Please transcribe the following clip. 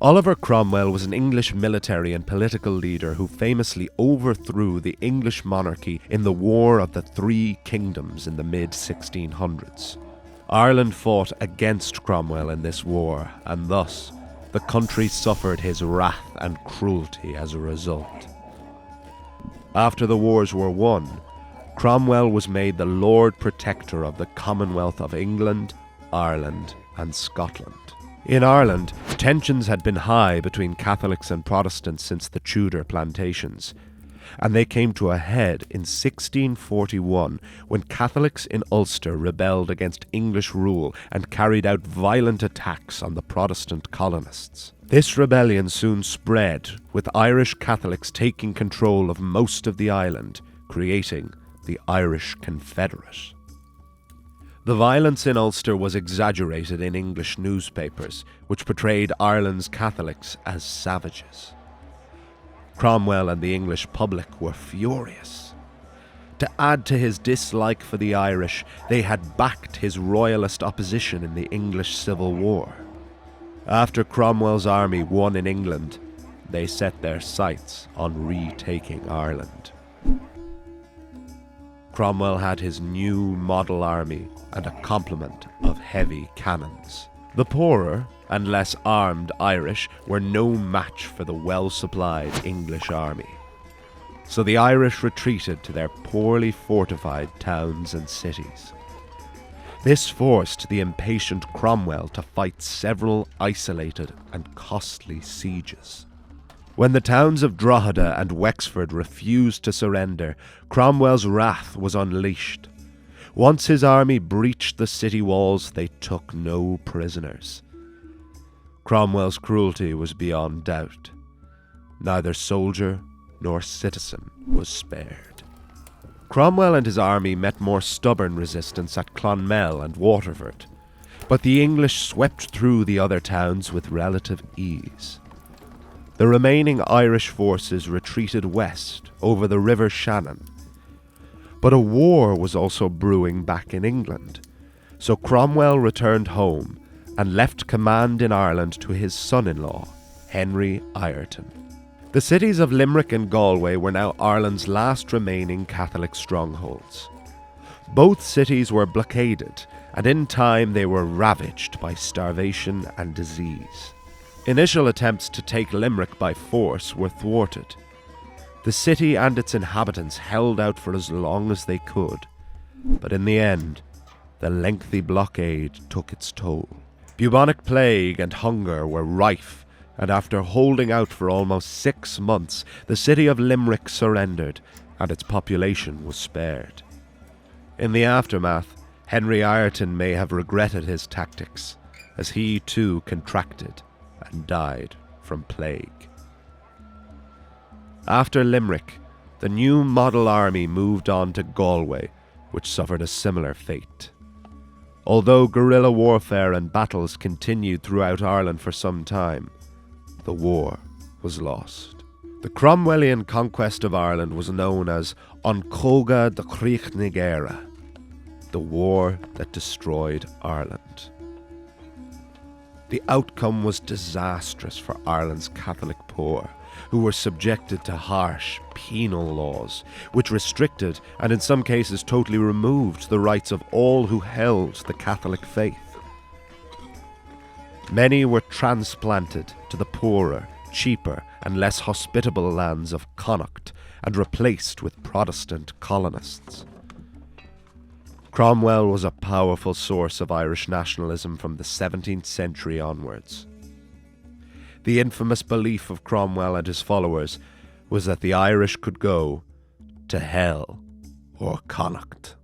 Oliver Cromwell was an English military and political leader who famously overthrew the English monarchy in the War of the Three Kingdoms in the mid-1600s. Ireland fought against Cromwell in this war, and thus the country suffered his wrath and cruelty as a result. After the wars were won, Cromwell was made the Lord Protector of the Commonwealth of England, Ireland, and Scotland. In Ireland, tensions had been high between Catholics and Protestants since the Tudor plantations, and they came to a head in 1641 when Catholics in Ulster rebelled against English rule and carried out violent attacks on the Protestant colonists. This rebellion soon spread, with Irish Catholics taking control of most of the island, creating the Irish Confederate. The violence in Ulster was exaggerated in English newspapers, which portrayed Ireland's Catholics as savages. Cromwell and the English public were furious. To add to his dislike for the Irish, they had backed his royalist opposition in the English Civil War. After Cromwell's army won in England, they set their sights on retaking Ireland. Cromwell had his new model army and a complement of heavy cannons. The poorer and less armed Irish were no match for the well-supplied English army. So the Irish retreated to their poorly fortified towns and cities. This forced the impatient Cromwell to fight several isolated and costly sieges. When the towns of Drogheda and Wexford refused to surrender, Cromwell's wrath was unleashed. Once his army breached the city walls, they took no prisoners. Cromwell's cruelty was beyond doubt. Neither soldier nor citizen was spared. Cromwell and his army met more stubborn resistance at Clonmel and Waterford, but the English swept through the other towns with relative ease. The remaining Irish forces retreated west over the River Shannon. But a war was also brewing back in England, so Cromwell returned home and left command in Ireland to his son-in-law, Henry Ireton. The cities of Limerick and Galway were now Ireland's last remaining Catholic strongholds. Both cities were blockaded, and in time they were ravaged by starvation and disease. Initial attempts to take Limerick by force were thwarted. The city and its inhabitants held out for as long as they could, but in the end, the lengthy blockade took its toll. Bubonic plague and hunger were rife, and after holding out for almost 6 months, the city of Limerick surrendered, and its population was spared. In the aftermath, Henry Ireton may have regretted his tactics, as he too contracted and died from plague. After Limerick, the new model army moved on to Galway, which suffered a similar fate. Although guerrilla warfare and battles continued throughout Ireland for some time, the war was lost. The Cromwellian conquest of Ireland was known as An Cóga de Chríoch na Gaire, the war that destroyed Ireland. The outcome was disastrous for Ireland's Catholic poor, who were subjected to harsh penal laws, which restricted and in some cases totally removed the rights of all who held the Catholic faith. Many were transplanted to the poorer, cheaper and less hospitable lands of Connacht and replaced with Protestant colonists. Cromwell was a powerful source of Irish nationalism from the 17th century onwards. The infamous belief of Cromwell and his followers was that the Irish could go to hell or Connacht.